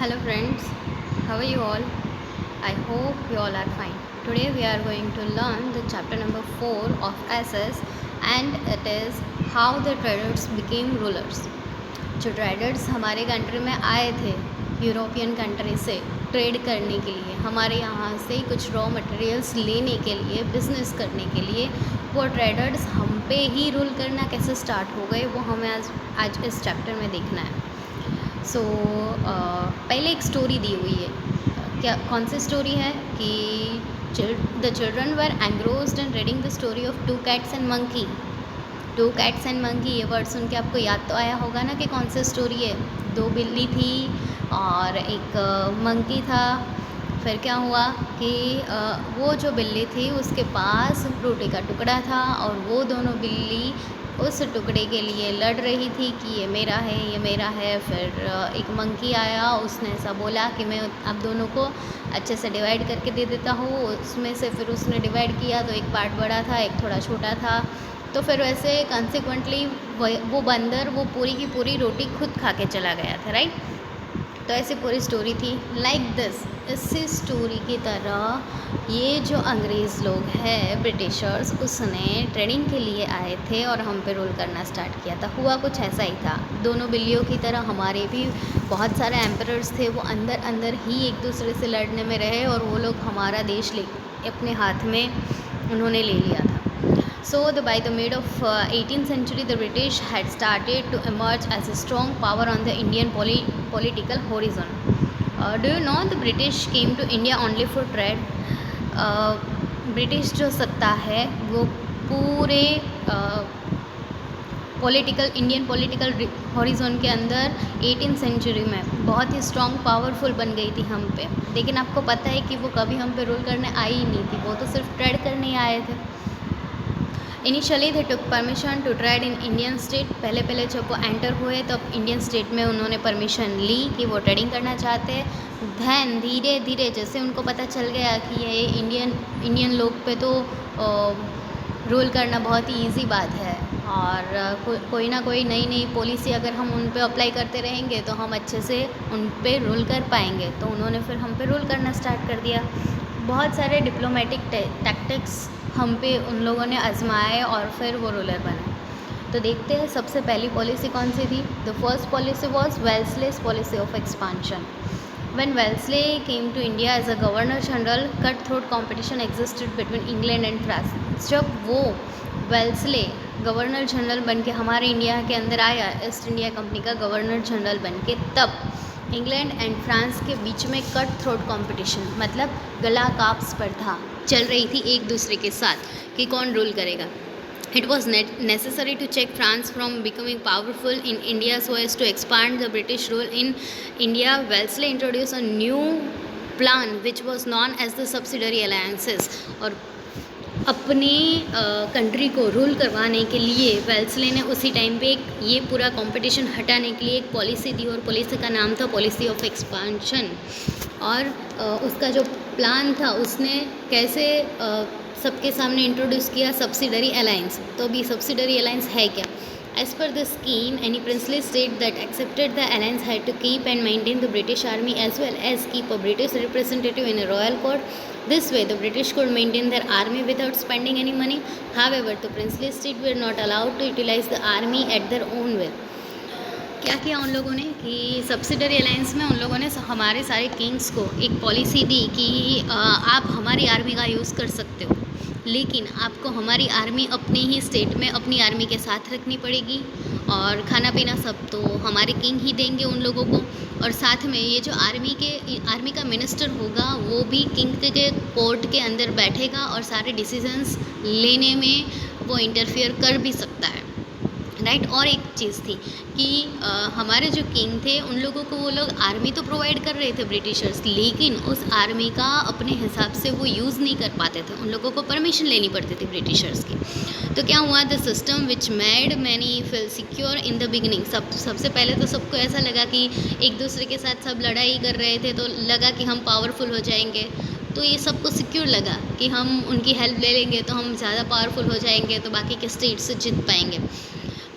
Hello friends, how are you all? I hope you all are fine. Today we are going to learn the chapter number 4 of SS, and it is how the traders became rulers. जो traders हमारे country में आए थे European country से trade करने के लिए, हमारे यहाँ से कुछ रॉ मटेरियल्स लेने के लिए, बिजनेस करने के लिए, वो ट्रेडर्स हम पे ही रूल करना कैसे स्टार्ट हो गए वो हमें आज इस चैप्टर में देखना है. सो पहले एक स्टोरी दी हुई है. क्या कौन सी स्टोरी है कि the children were engrossed and reading the story of two cats and monkey. Two cats and monkey, ये वर्ड सुन के आपको याद तो आया होगा ना कि कौन सी स्टोरी है. दो बिल्ली थी और एक मंकी था. फिर क्या हुआ कि वो जो बिल्ली थी उसके पास रोटी का टुकड़ा था और वो दोनों बिल्ली उस टुकड़े के लिए लड़ रही थी कि ये मेरा है, ये मेरा है. फिर एक मंकी आया, उसने ऐसा बोला कि मैं आप दोनों को अच्छे से डिवाइड करके दे देता हूँ. उसमें से फिर उसने डिवाइड किया तो एक पार्ट बड़ा था, एक थोड़ा छोटा था. तो फिर वैसे कंसिक्वेंटली वो बंदर वो पूरी की पूरी रोटी खुद खा के चला गया था, राइट. तो ऐसी पूरी स्टोरी थी लाइक दिस. इसी स्टोरी की तरह ये जो अंग्रेज़ लोग हैं, ब्रिटिशर्स, उसने ट्रेडिंग के लिए आए थे और हम पे रूल करना स्टार्ट किया था. हुआ कुछ ऐसा ही था. दोनों बिल्लियों की तरह हमारे भी बहुत सारे एम्परर्स थे, वो अंदर अंदर ही एक दूसरे से लड़ने में रहे और वो लोग हमारा देश ले अपने हाथ में उन्होंने ले लिया था. So, by the mid of 18th century, the British had started to emerge as a strong power on the Indian political horizon. Do you know the British came to India only for trade? British जो सत्ता है वो पूरे Indian political horizon के अंदर 18th century में बहुत ही strong powerful बन गई थी हम पे. लेकिन आपको पता है कि वो कभी हम पे रूल करने आई ही नहीं थी, वो तो सिर्फ ट्रेड करने ही आए थे. Initially they took permission to trade in Indian state. पहले जब वो एंटर हुए तब इंडियन स्टेट में उन्होंने परमिशन ली कि वो ट्रेडिंग करना चाहते हैं. धैन धीरे धीरे जैसे उनको पता चल गया कि ये इंडियन लोग पे तो रूल करना बहुत ही ईजी बात है और कोई ना कोई नई पॉलिसी अगर हम उन पे अप्लाई करते रहेंगे तो हम अच्छे से उन पे रूल कर पाएंगे. तो उन्होंने फिर हम पे रूल करना स्टार्ट कर दिया. बहुत सारे डिप्लोमेटिक टैक्टिक्स हम पे उन लोगों ने आजमाए और फिर वो रूलर बने. तो देखते हैं सबसे पहली पॉलिसी कौन सी थी. The first policy was Wellesley's policy of expansion. When Wellesley came to India as a Governor General, cutthroat competition existed between England and France. जब वो वेल्सले गवर्नर जनरल बन के हमारे इंडिया के अंदर आया, ईस्ट इंडिया कंपनी का governor general बन के, तब इंग्लैंड एंड फ्रांस के बीच में कट थ्रोट कॉम्पिटिशन मतलब गला काप स्पर्धा चल रही थी एक दूसरे के साथ कि कौन रूल करेगा. It was necessary to check France from becoming powerful in India so as to expand the British rule in India. Wellesley introduced a new plan which was known as the subsidiary alliances. और अपने country को rule करवाने के लिए Wellesley ने उसी time पे ये पूरा कंपटीशन हटाने के लिए एक पॉलिसी दी और पॉलिसी का नाम था पॉलिसी ऑफ एक्सपांशन. और उसका जो प्लान था उसने कैसे सबके सामने इंट्रोड्यूस किया सब्सिडरी अलायंस. तो अभी सब्सिडरी अलायंस है क्या? As per the scheme any princely state that accepted the alliance had to keep and maintain the British army as well as keep a British representative in a royal court. This way, the British could maintain their army without spending any money. However, the princely state were not allowed to utilize the army at their own will. क्या किया उन लोगों ने कि subsidiary alliance में उन लोगों ने हमारे सारे किंग्स को एक पॉलिसी दी कि आप हमारी आर्मी का यूज़ कर सकते हो, लेकिन आपको हमारी आर्मी अपने ही स्टेट में अपनी आर्मी के साथ रखनी पड़ेगी और खाना पीना सब तो हमारे किंग ही देंगे उन लोगों को. और साथ में ये जो आर्मी का मिनिस्टर होगा वो भी किंग के कोर्ट के अंदर बैठेगा और सारे डिसीजंस लेने में वो इंटरफियर कर भी सकता है, राइट. और एक चीज़ थी कि हमारे जो किंग थे उन लोगों को वो लोग आर्मी तो प्रोवाइड कर रहे थे ब्रिटिशर्स, लेकिन उस आर्मी का अपने हिसाब से वो यूज़ नहीं कर पाते थे. उन लोगों को परमिशन लेनी पड़ती थी ब्रिटिशर्स की. तो क्या हुआ, the system which made many feel secure in the beginning. सबसे पहले तो सबको ऐसा लगा कि एक दूसरे के साथ सब लड़ाई कर रहे थे तो लगा कि हम पावरफुल हो जाएंगे. तो ये सबको सिक्योर लगा कि हम उनकी हेल्प ले लेंगे तो हम ज़्यादा पावरफुल हो जाएंगे तो बाकी के स्टेट से जीत पाएंगे.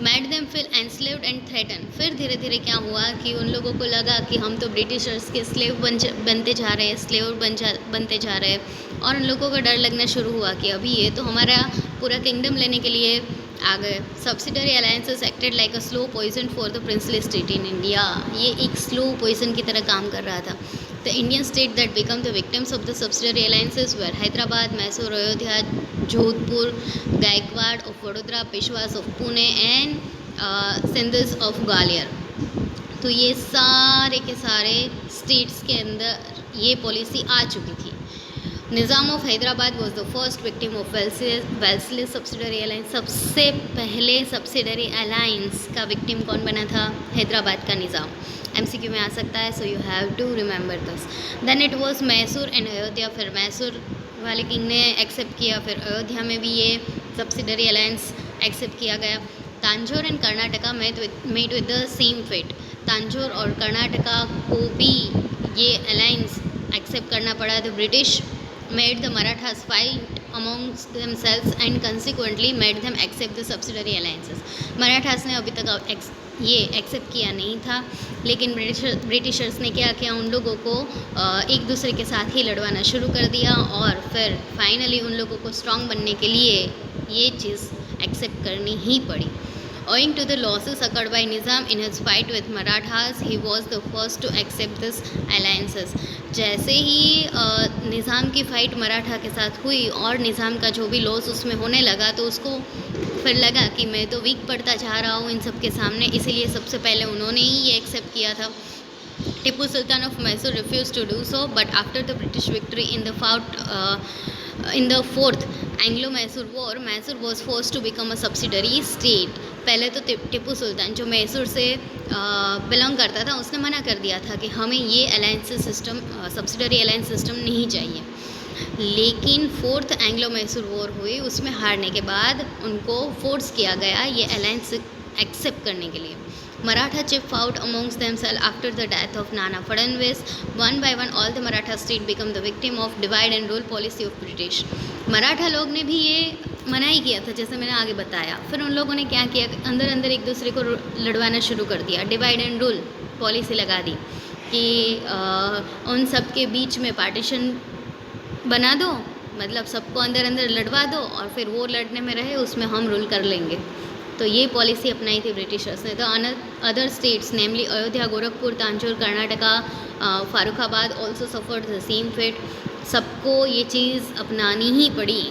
Made them feel enslaved and threaten. फिर धीरे धीरे क्या हुआ कि उन लोगों को लगा कि हम तो ब्रिटिशर्स के स्लेव बनते जा रहे हैं, बनते जा रहे हैं, और उन लोगों को डर लगना शुरू हुआ कि अभी ये तो हमारा पूरा किंगडम लेने के लिए आ गए। Subsidiary alliances acted like a slow poison for the princely state in India. ये एक स्लो पॉइजन की तरह काम कर रहा था। The Indian state that become the victims of the subsidiary alliances were Hyderabad, Mysore, Ayodhya, Jodhpur, Gaikwad of Vadodara, Peshwas of Pune and Scindias of Gwalior. तो ये सारे के सारे स्टेट्स के अंदर ये पॉलिसी आ चुकी थी। Nizam of Hyderabad was the first victim of Wellesley subsidiary alliance. सबसे पहले सब्सिडरी अलायंस का विक्टिम कौन बना था? हैदराबाद का निज़ाम। MCQ में आ सकता है, so you have to remember this. Then it was Mysore and Ayodhya. फिर मैसूर वाले किंग ने एक्सेप्ट किया, फिर अयोध्या में भी ये सब्सिडरी अलायंस एक्सेप्ट किया गया। Tanjore and Karnataka met with the same fate. Tanjore और कर्नाटका को भी ये अलायंस एक्सेप्ट करना पड़ा। The British made the Marathas fight amongst themselves and consequently made them accept the subsidiary alliances. Marathas ने अभी तक ये एक्सेप्ट किया नहीं था, लेकिन ब्रिटिशर्स ने क्या किया, उन लोगों को एक दूसरे के साथ ही लड़वाना शुरू कर दिया, और फिर फाइनली उन लोगों को स्ट्रॉन्ग बनने के लिए ये चीज़ एक्सेप्ट करनी ही पड़ी। Owing to the losses occurred by Nizam in his fight with Marathas, he was the first to accept this alliances. जैसे ही निज़ाम की फ़ाइट मराठा के साथ हुई और निज़ाम का जो भी लॉस उसमें होने लगा, तो उसको फिर लगा कि मैं तो वीक पड़ता जा रहा हूँ इन सब के सामने, इसीलिए सबसे पहले उन्होंने ही ये एक्सेप्ट किया था। Tipu Sultan of Mysore refused to do so, but after the British victory in the fourth Anglo-Mysore War, Mysore was forced to become a subsidiary state. पहले तो टिप्पू सुल्तान जो मैसूर से बिलोंग करता था, उसने मना कर दिया था कि हमें ये alliance system, subsidiary alliance system नहीं चाहिए। लेकिन फोर्थ एंग्लो मैसूर वॉर हुई, उसमें हारने के बाद उनको फोर्स किया गया ये अलायंस एक्सेप्ट करने के लिए। Maratha chief fought amongst themselves after the death of Nana Fadnvis. One by one, all the Maratha state become the victim of divide and rule policy of British. Maratha लोग ने भी ये मना ही किया था, जैसे मैंने आगे बताया। फिर उन लोगों ने क्या किया, अंदर अंदर एक दूसरे को लड़वाना शुरू कर दिया, डिवाइड एंड रूल पॉलिसी लगा दी कि उन सब के बीच में पार्टीशन बना दो, मतलब सबको अंदर अंदर लड़वा दो, और फिर वो लड़ने में रहे, उसमें हम रूल कर लेंगे। तो ये पॉलिसी अपनाई थी ब्रिटिशर्स ने। तो other states namely Ayodhya, Gorakhpur, Tanjore, Karnataka, Farrukhabad also suffered the same fate. सबको ये चीज़ अपनानी ही पड़ी।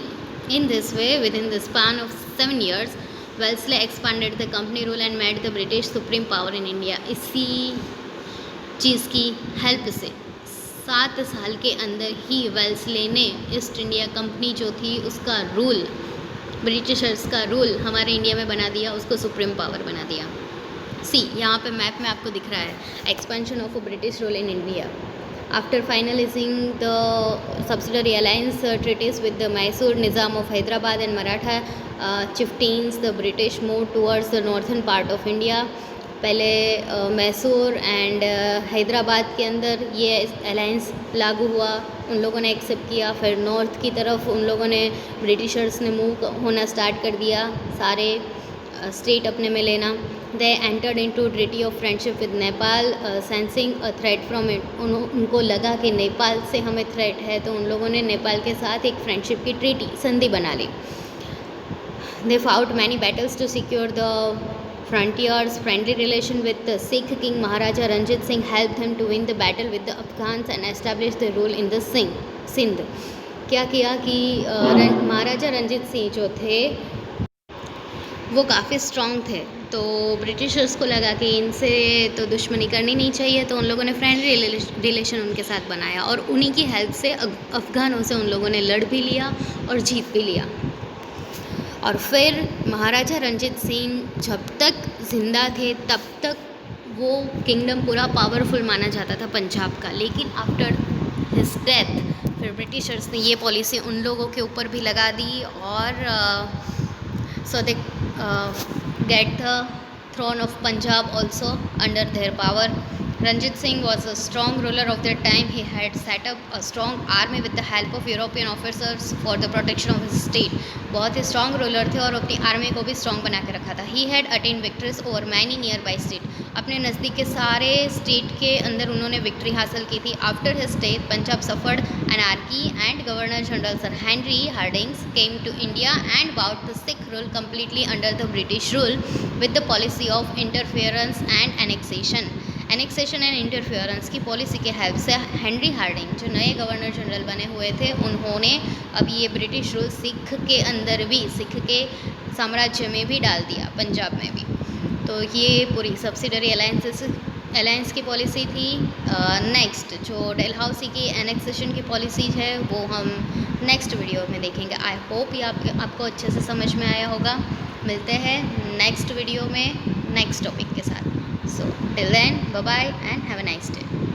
In this way, within the span of 7 years, Wellesley expanded the company rule and made the British supreme power in India. इसी चीज़ की हेल्प से 7 साल के अंदर ही वेल्सले ने ईस्ट इंडिया कंपनी जो थी उसका रूल, ब्रिटिशर्स का रूल हमारे इंडिया में बना दिया, उसको सुप्रीम पावर बना दिया। सी यहाँ पे मैप में आपको दिख रहा है expansion of a British rule in India. After finalising the subsidiary alliance treaties with the Mysore Nizam of Hyderabad and Maratha chieftains, the British move towards the northern part of India. पहले मैसूर एंड हैदराबाद के अंदर ये अलायंस लागू हुआ, उन लोगों ने एक्सेप्ट किया। फिर नॉर्थ की तरफ उन लोगों ने, ब्रिटिशर्स ने मूव होना स्टार्ट कर दिया, सारे स्टेट अपने में लेना। They entered into treaty of friendship with Nepal sensing a threat from it. उनको लगा कि नेपाल से हमें थ्रेट है, तो उन लोगों ने नेपाल के साथ एक फ्रेंडशिप की ट्रीटी, संधि बना ली। They fought many battles to secure the frontiers. Friendly relation with the Sikh king Maharaja Ranjit Singh helped him to win the battle with the Afghans and establish the rule in the Sindh. क्या किया कि महाराजा रंजीत सिंह जो थे वो काफ़ी strong थे, तो Britishers को लगा कि इनसे तो दुश्मनी करनी नहीं चाहिए, तो उन लोगों ने फ्रेंडली रिलेशन उनके साथ बनाया, और उन्हीं की हेल्प से अफ़गानों से उन लोगों ने लड़ भी लिया और जीत भी लिया। और फिर महाराजा रंजीत सिंह जब तक ज़िंदा थे तब तक वो किंगडम पूरा पावरफुल माना जाता था पंजाब का, लेकिन आफ्टर हिज डेथ फिर ब्रिटिशर्स ने ये पॉलिसी उन लोगों के ऊपर भी लगा दी, और so they get the throne of Punjab also under their power. Ranjit Singh was a strong ruler of their time. He had set up a strong army with the help of European officers for the protection of his state. बहुत ही strong ruler थे और अपनी army को भी strong बना के रखा था. He had attained victories over many nearby states. अपने नज़दीक के सारे स्टेट के अंदर उन्होंने विक्ट्री हासिल की थी. After his death, Punjab suffered anarchy and Governor General Sir Henry Hardinge came to India and bowed to Sikh rule completely under the British rule with the policy of interference and annexation. Annexation and interference की policy के help से Henry Hardinge जो नए governor general बने हुए थे, उन्होंने अब ये ब्रिटिश रूल सिख के अंदर भी, सिख के साम्राज्य में भी डाल दिया, पंजाब में भी. तो ये पूरी सब्सिडरी अलायंस की पॉलिसी थी. नेक्स्ट जो डेलहाउसी की एनेक्सेशन की पॉलिसीज है वो हम नेक्स्ट वीडियो में देखेंगे. आई होप ये आपको अच्छे से समझ में आया होगा. मिलते हैं नेक्स्ट वीडियो में नेक्स्ट टॉपिक के साथ. So till then, bye bye and have a nice day.